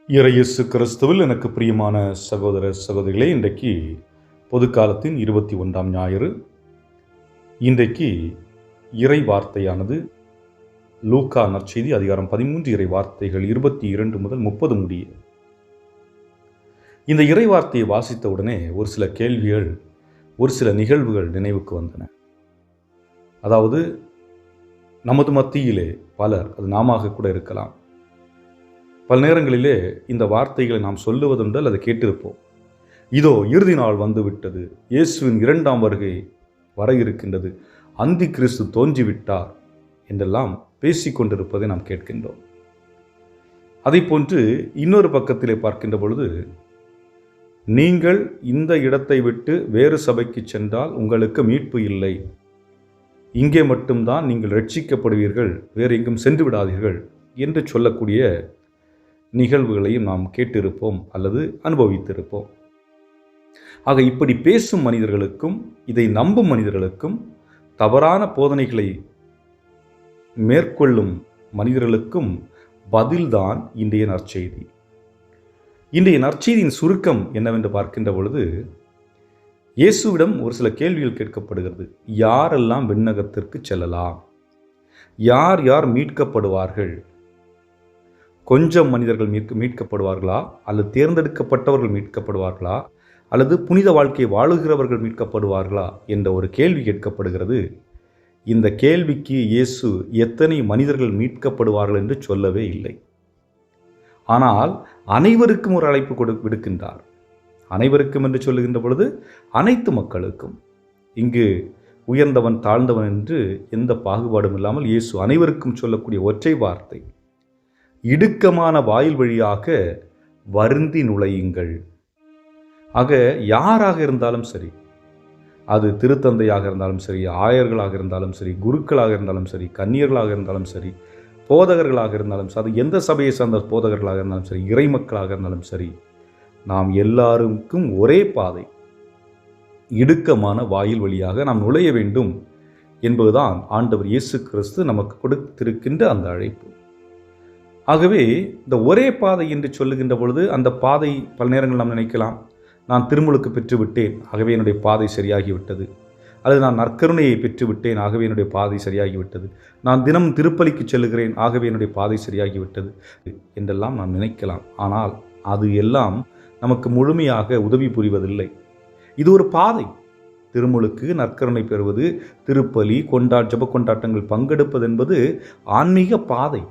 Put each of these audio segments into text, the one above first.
இயேசு கிறிஸ்துவில் எனக்கு பிரியமான சகோதர சகோதரிகளே, இன்றைக்கு பொதுக்காலத்தின் 21ஆம் ஞாயிறு. இன்றைக்கு இறை வார்த்தையானது லூக்கா நற்செய்தி அதிகாரம் 13 இறை வார்த்தைகள் 22 முதல் 30 முடிய. இந்த இறை வார்த்தையை வாசித்த உடனே ஒரு சில கேள்விகள், ஒரு சில நிகழ்வுகள் நினைவுக்கு வந்தன. அதாவது, நமது மத்தியிலே பலர், அது நாமாக கூட இருக்கலாம், பல நேரங்களிலே இந்த வார்த்தைகளை நாம் சொல்லுவதுண்டு அல்லது கேட்டிருப்போம். இதோ இறுதி நாள் வந்துவிட்டது, இயேசுவின் 2ஆம் வருகை வர இருக்கின்றது, அந்தி கிறிஸ்து தோன்றிவிட்டார் என்றெல்லாம் பேசிக்கொண்டிருப்பதை நாம் கேட்கின்றோம். அதை போன்று இன்னொரு பக்கத்திலே பார்க்கின்ற பொழுது, நீங்கள் இந்த இடத்தை விட்டு வேறு சபைக்கு சென்றால் உங்களுக்கு மீட்பு இல்லை, இங்கே மட்டும்தான் நீங்கள் ரட்சிக்கப்படுவீர்கள், வேறு எங்கும் சென்று விடாதீர்கள் என்று சொல்லக்கூடிய நிகழ்வுகளையும் நாம் கேட்டிருப்போம் அல்லது அனுபவித்திருப்போம். ஆக இப்படி பேசும் மனிதர்களுக்கும் இதை நம்பும் மனிதர்களுக்கும், தவறான போதனைகளை மேற்கொள்ளும் மனிதர்களுக்கும் பதில்தான் இன்றைய நற்செய்தி. இன்றைய நற்செய்தியின் சுருக்கம் என்னவென்று பார்க்கின்ற பொழுது, இயேசுவிடம் ஒரு சில கேள்விகள் கேட்கப்படுகிறது. யாரெல்லாம் விண்ணகத்திற்கு செல்லலாம்? யார் யார் மீட்கப்படுவார்கள்? கொஞ்சம் மனிதர்கள் மீட்கப்படுவார்களா, அல்லது தேர்ந்தெடுக்கப்பட்டவர்கள் மீட்கப்படுவார்களா, அல்லது புனித வாழ்க்கையை வாழுகிறவர்கள் மீட்கப்படுவார்களா என்ற ஒரு கேள்வி கேட்கப்படுகிறது. இந்த கேள்விக்கு இயேசு எத்தனை மனிதர்கள் மீட்கப்படுவார்கள் என்று சொல்லவே இல்லை. ஆனால் அனைவருக்கும் ஒரு அழைப்பு விடுக்கின்றார். அனைவருக்கும் என்று சொல்லுகின்ற பொழுது அனைத்து மக்களுக்கும். இங்கு உயர்ந்தவன் தாழ்ந்தவன் என்று எந்த பாகுபாடும் இல்லாமல் இயேசு அனைவருக்கும் சொல்லக்கூடிய ஒற்றை வார்த்தை, இடுக்கமான வாயில் வழியாக வருந்தி நுழையுங்கள். ஆக யாராக இருந்தாலும் சரி, அது திருத்தந்தையாக இருந்தாலும் சரி, ஆயர்களாக இருந்தாலும் சரி, குருக்களாக இருந்தாலும் சரி, கன்னியர்களாக இருந்தாலும் சரி, போதகர்களாக இருந்தாலும் சரி, அது எந்த சபையை சார்ந்த போதகர்களாக இருந்தாலும் சரி, இறைமக்களாக இருந்தாலும் சரி, நாம் எல்லாருக்கும் ஒரே பாதை, இடுக்கமான வாயில் வழியாக நாம் நுழைய வேண்டும் என்பதுதான் ஆண்டவர் இயேசு கிறிஸ்து நமக்கு கொடுத்திருக்கின்ற அந்த அழைப்பு. ஆகவே இந்த ஒரே பாதை என்று சொல்லுகின்ற பொழுது, அந்த பாதை பல நேரங்கள் நாம் நினைக்கலாம், நான் திருமுழுக்கு பெற்றுவிட்டேன், ஆகவே என்னுடைய பாதை சரியாகிவிட்டது, அல்லது நான் நற்கருணையை பெற்றுவிட்டேன், ஆகவே என்னுடைய பாதை சரியாகிவிட்டது, நான் தினம் திருப்பலிக்கு செல்லுகிறேன், ஆகவே என்னுடைய பாதை சரியாகிவிட்டது என்றெல்லாம் நாம் நினைக்கலாம். ஆனால் அது எல்லாம் நமக்கு முழுமையாக உதவி புரிவதில்லை. இது ஒரு பாதை. திருமுழுக்கு, நற்கருணை பெறுவது, திருப்பலி, ஜெப கொண்டாட்டங்கள் பங்கெடுப்பது என்பது ஆன்மீக பாதை.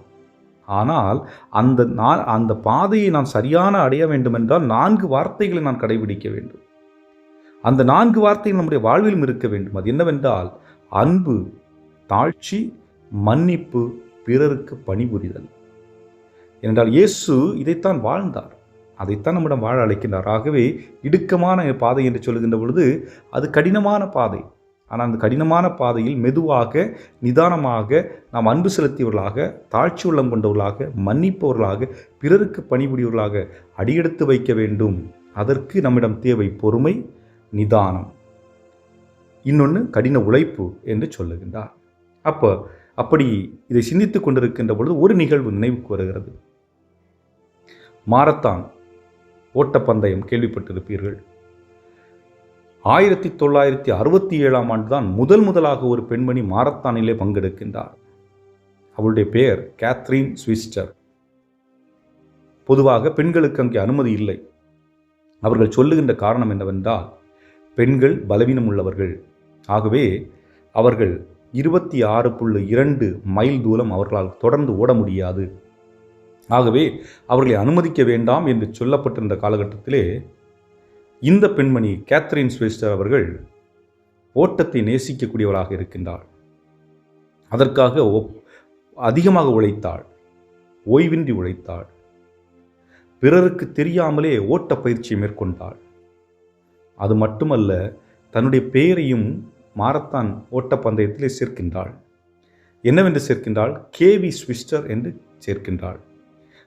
ஆனால் அந்த பாதையை நான் சரியான அடைய வேண்டுமென்றால் 4 வார்த்தைகளை நான் கடைபிடிக்க வேண்டும். அந்த 4 வார்த்தைகள் நம்முடைய வாழ்விலும் இருக்க வேண்டும். அது என்னவென்றால், அன்பு, தாழ்ச்சி, மன்னிப்பு, பிறருக்கு பணிபுரிதல். என்றால் இயேசு இதைத்தான் வாழ்ந்தார், அதைத்தான் நம்மிடம் வாழ அழைக்கின்றார். ஆகவே இடுக்கமான பாதை என்று சொல்லுகின்ற பொழுது அது கடினமான பாதை. ஆனால் அந்த கடினமான பாதையில் மெதுவாக, நிதானமாக நாம் அன்பு செலுத்தியவர்களாக, தாழ்ச்சி உள்ளம் கொண்டவர்களாக, மன்னிப்பவர்களாக, பிறருக்கு பணிபுரியவர்களாக அடியெடுத்து வைக்க வேண்டும். அதற்கு நம்மிடம் தேவை பொறுமை, நிதானம், இன்னொன்று கடின உழைப்பு என்று சொல்லுகின்றார். அப்படி இதை சிந்தித்து கொண்டிருக்கின்ற பொழுது ஒரு நிகழ்வு நினைவுக்கு வருகிறது. மாரத்தான் ஓட்டப்பந்தயம் கேள்விப்பட்டிருப்பீர்கள். 1967ஆம் ஆண்டு தான் முதலாக ஒரு பெண்மணி மாரத்தானிலே பங்கெடுக்கின்றார். அவளுடைய பெயர் கேத்ரீன் ஸ்விஸ்டர். பொதுவாக பெண்களுக்கு அங்கே அனுமதி இல்லை. அவர்கள் சொல்லுகின்ற காரணம் என்னவென்றால், பெண்கள் பலவீனம் உள்ளவர்கள், ஆகவே அவர்கள் 26.2 மைல் தூரம் அவர்களால் தொடர்ந்து ஓட முடியாது, ஆகவே அவர்களை அனுமதிக்க வேண்டாம் என்று சொல்லப்பட்டிருந்த காலகட்டத்திலே இந்த பெண்மணி கேத்ரீன் ஸ்விஸ்டர் அவர்கள் ஓட்டத்தை நேசிக்கக்கூடியவளாக இருக்கின்றாள். அதற்காக அதிகமாக உழைத்தாள், ஓய்வின்றி உழைத்தாள், பிறருக்கு தெரியாமலே ஓட்ட பயிற்சியை மேற்கொண்டாள். அது மட்டுமல்ல, தன்னுடைய பெயரையும் மாரத்தான் ஓட்டப்பந்தயத்திலே சேர்க்கின்றாள். என்னவென்று சேர்க்கின்றாள்? கேவி ஸ்விஸ்டர் என்று சேர்க்கின்றாள்.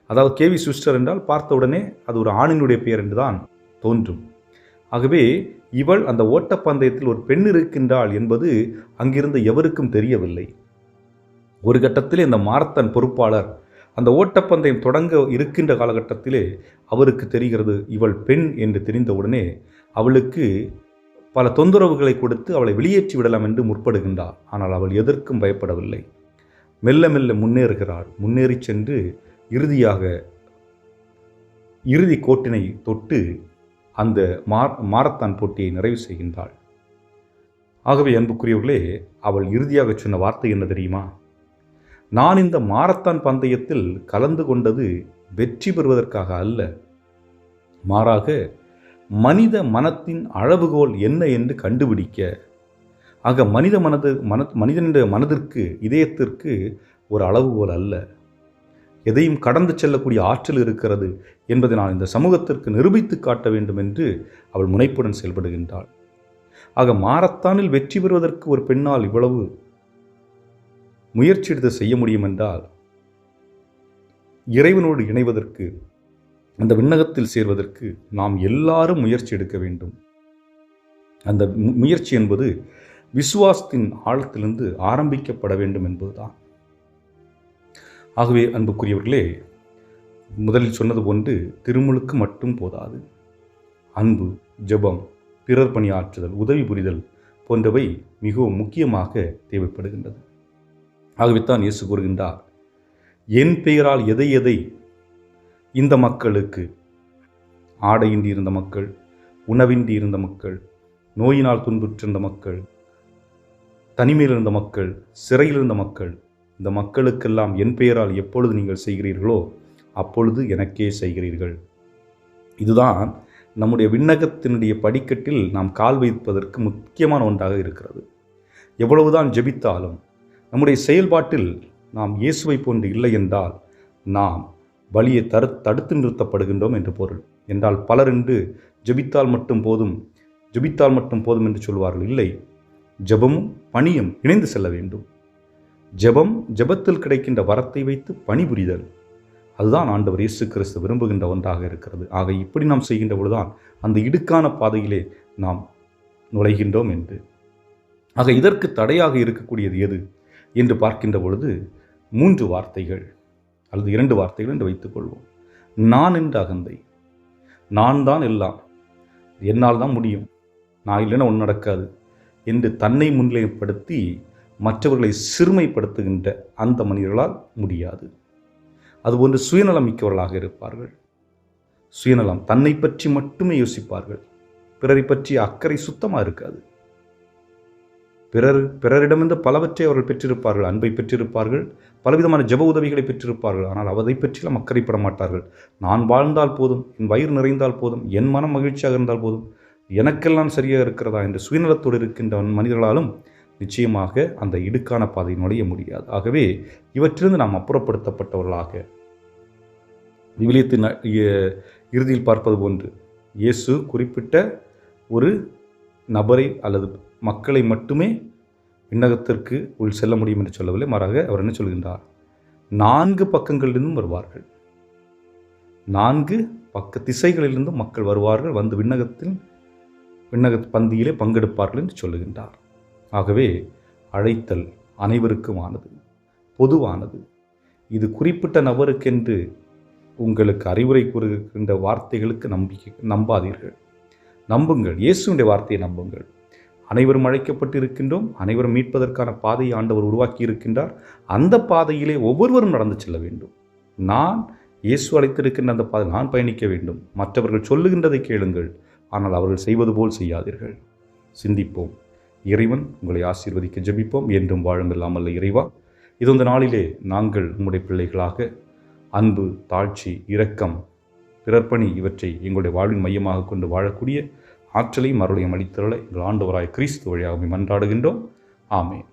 அதாவது கேவி ஸ்விஸ்டர் என்றால் பார்த்தவுடனே அது ஒரு ஆணினுடைய பெயர் என்றுதான் தோன்றும். ஆகவே இவள் அந்த ஓட்டப்பந்தயத்தில் ஒரு பெண் இருக்கின்றாள் என்பது அங்கிருந்த எவருக்கும் தெரியவில்லை. ஒரு கட்டத்தில் இந்த மாரத்தான் பொறுப்பாளர் அந்த ஓட்டப்பந்தயம் தொடங்க இருக்கின்ற காலகட்டத்திலே அவருக்கு தெரிகிறது இவள் பெண் என்று தெரிந்தவுடனே அவளுக்கு பல தொந்தரவுகளை கொடுத்து அவளை வெளியேற்றி விடலாம் என்று முற்படுகின்றார். ஆனால் அவள் எதற்கும் பயப்படவில்லை. மெல்ல மெல்ல முன்னேறுகிறாள். முன்னேறி சென்று இறுதியாக இறுதி கோட்டினை தொட்டு அந்த மாரத்தான் போட்டியை நிறைவு செய்கின்றாள். ஆகவே அன்புக்குரியவர்களே, அவள் இறுதியாக சொன்ன வார்த்தை என்ன தெரியுமா? நான் இந்த மாரத்தான் பந்தயத்தில் கலந்து கொண்டது வெற்றி பெறுவதற்காக அல்ல, மாறாக மனித மனத்தின் அளவுகோல் என்ன என்று கண்டுபிடிக்க. ஆக மனிதனுடைய மனதிற்கு, இதயத்திற்கு ஒரு அளவுகோல் அல்ல, எதையும் கடந்து செல்லக்கூடிய ஆற்றல் இருக்கிறது என்பதை நான் இந்த சமூகத்திற்கு நிரூபித்து காட்ட வேண்டும் என்று அவள் முனைப்புடன் செயல்படுகின்றாள். ஆக மாரத்தானில் வெற்றி பெறுவதற்கு ஒரு பெண்ணால் இவ்வளவு முயற்சி எடுத்து செய்ய முடியும் என்றால், இறைவனோடு இணைவதற்கு, அந்த விண்ணகத்தில் சேர்வதற்கு நாம் எல்லாரும் முயற்சி எடுக்க வேண்டும். அந்த முயற்சி என்பது விசுவாசத்தின் ஆழத்திலிருந்து ஆரம்பிக்கப்பட வேண்டும் என்பதுதான். ஆகவே அன்புக்குரியவர்களே, முதலில் சொன்னது போன்று திருமுழுக்கு மட்டும் போதாது. அன்பு, ஜெபம், பிறர் பணியாற்றுதல், உதவி புரிதல் போன்றவை மிகவும் முக்கியமாக தேவைப்படுகின்றது. ஆகவே தான் இயேசு கூறுகின்றார், என் பெயரால் எதை எதை இந்த மக்களுக்கு, ஆடையின்றி இருந்த மக்கள், உணவின்றி இருந்த மக்கள், நோயினால் துன்புற்றிருந்த மக்கள், தனிமையில் இருந்த மக்கள், சிறையில் இருந்த மக்கள், இந்த மக்களுக்கெல்லாம் என் பெயரால் எப்பொழுது நீங்கள் செய்கிறீர்களோ அப்பொழுது எனக்கே செய்கிறீர்கள். இதுதான் நம்முடைய விண்ணகத்தினுடைய படிக்கட்டில் நாம் கால் வைப்பதற்கு முக்கியமான ஒன்றாக இருக்கிறது. எவ்வளவுதான் ஜெபித்தாலும் நம்முடைய செயல்பாட்டில் நாம் இயேசுவை போன்று இல்லை என்றால் நாம் வழியை தடுத்து நிறுத்தப்படுகின்றோம் என்று பொருள். என்றால் பலர் என்று ஜெபித்தால் மட்டும் போதும் என்று சொல்வார்கள். இல்லை, ஜெபமும் பணியும் இணைந்து செல்ல வேண்டும். ஜெபத்தில் கிடைக்கின்ற வரத்தை வைத்து பணிபுரிதல், அதுதான் ஆண்டவர் இயேசு கிறிஸ்து விரும்புகின்ற ஒன்றாக இருக்கிறது. ஆக இப்படி நாம் செய்கின்ற பொழுதுதான் அந்த இடுக்கான பாதையிலே நாம் நுழைகின்றோம் என்று. ஆக இதற்கு தடையாக இருக்கக்கூடியது எது என்று பார்க்கின்ற பொழுது 3 வார்த்தைகள் அல்லது 2 வார்த்தைகள் என்று வைத்துக்கொள்வோம். நான் என்ற அகந்தை, நான் தான் எல்லாம், என்னால் தான் முடியும், நான் இல்லைன்னா ஒன்றும் நடக்காது என்று தன்னை முன்னிலைப்படுத்தி மற்றவர்களை சிறுமைப்படுத்துகின்ற அந்த மனிதர்களால் முடியாது. அதுபோன்று சுயநலம் மிக்கவர்களாக இருப்பார்கள். சுயநலம், தன்னை பற்றி மட்டுமே யோசிப்பார்கள். பிறரை பற்றி அக்கறை சுத்தமாக இருக்காது. பிறரிடமிருந்து பலவற்றை அவர்கள் பெற்றிருப்பார்கள். அன்பை பெற்றிருப்பார்கள், பலவிதமான ஜெப உதவிகளை பெற்றிருப்பார்கள். ஆனால் அதை பற்றிலாம் அக்கறைப்பட மாட்டார்கள். நான் வாழ்ந்தால் போதும், என் வயிறு நிறைந்தால் போதும், என் மனம் மகிழ்ச்சியாக இருந்தால் போதும், எனக்கெல்லாம் சரியாக இருக்கிறதா என்று சுயநலத்தோடு இருக்கின்ற மனிதர்களாலும் நிச்சயமாக அந்த இடுக்கான பாதை நுழைய முடியாது. ஆகவே இவற்றிலிருந்து நாம் அப்புறப்படுத்தப்பட்டவர்களாக, விவிலியத்தின் இறுதியில் பார்ப்பது போன்று இயேசு குறிப்பிட்ட ஒரு நபரை அல்லது மக்களை மட்டுமே விண்ணகத்திற்கு உள் செல்ல முடியும் என்று சொல்லவில்லை. மாறாக அவர் என்ன சொல்கின்றார்? 4 பக்கங்களிலிருந்தும் வருவார்கள், 4 பக்க திசைகளிலிருந்தும் மக்கள் வருவார்கள், வந்து விண்ணக பந்தியிலே பங்கெடுப்பார்கள் என்று சொல்லுகின்றார். ஆகவே அழைத்தல் அனைவருக்குமானது, பொதுவானது. இது குறிப்பிட்ட நபருக்கென்று உங்களுக்கு அறிவுரை கூறுகின்ற வார்த்தைகளுக்கு நம்பாதீர்கள். நம்புங்கள், இயேசுவினுடைய வார்த்தையை நம்புங்கள். அனைவரும் அழைக்கப்பட்டு இருக்கின்றோம். அனைவரும் மீட்பதற்கான பாதையை ஆண்டவர் உருவாக்கி இருக்கின்றார். அந்த பாதையிலே ஒவ்வொருவரும் நடந்து செல்ல வேண்டும். நான் இயேசு அழைத்திருக்கின்ற அந்த பாதை நான் பயணிக்க வேண்டும். மற்றவர்கள் சொல்லுகின்றதை கேளுங்கள், ஆனால் அவர்கள் செய்வது போல் செய்யாதீர்கள். சிந்திப்போம். இறைவன் உங்களை ஆசீர்வதிக்க ஜெபிப்போம். என்றும் வாழுமில்லாமல் இறைவா, இது இந்த நாளிலே நாங்கள் உம்முடைய பிள்ளைகளாக அன்பு, தாழ்ச்சி, இரக்கம், பிறர்ப்பணி இவற்றை எங்களுடைய வாழ்வின் மையமாக கொண்டு வாழக்கூடிய ஆற்றலையும் அருளையும் அளித்தருள எங்கள் ஆண்டவராய் கிறிஸ்து வழியாக மன்றாடுகின்றோம். ஆமென்.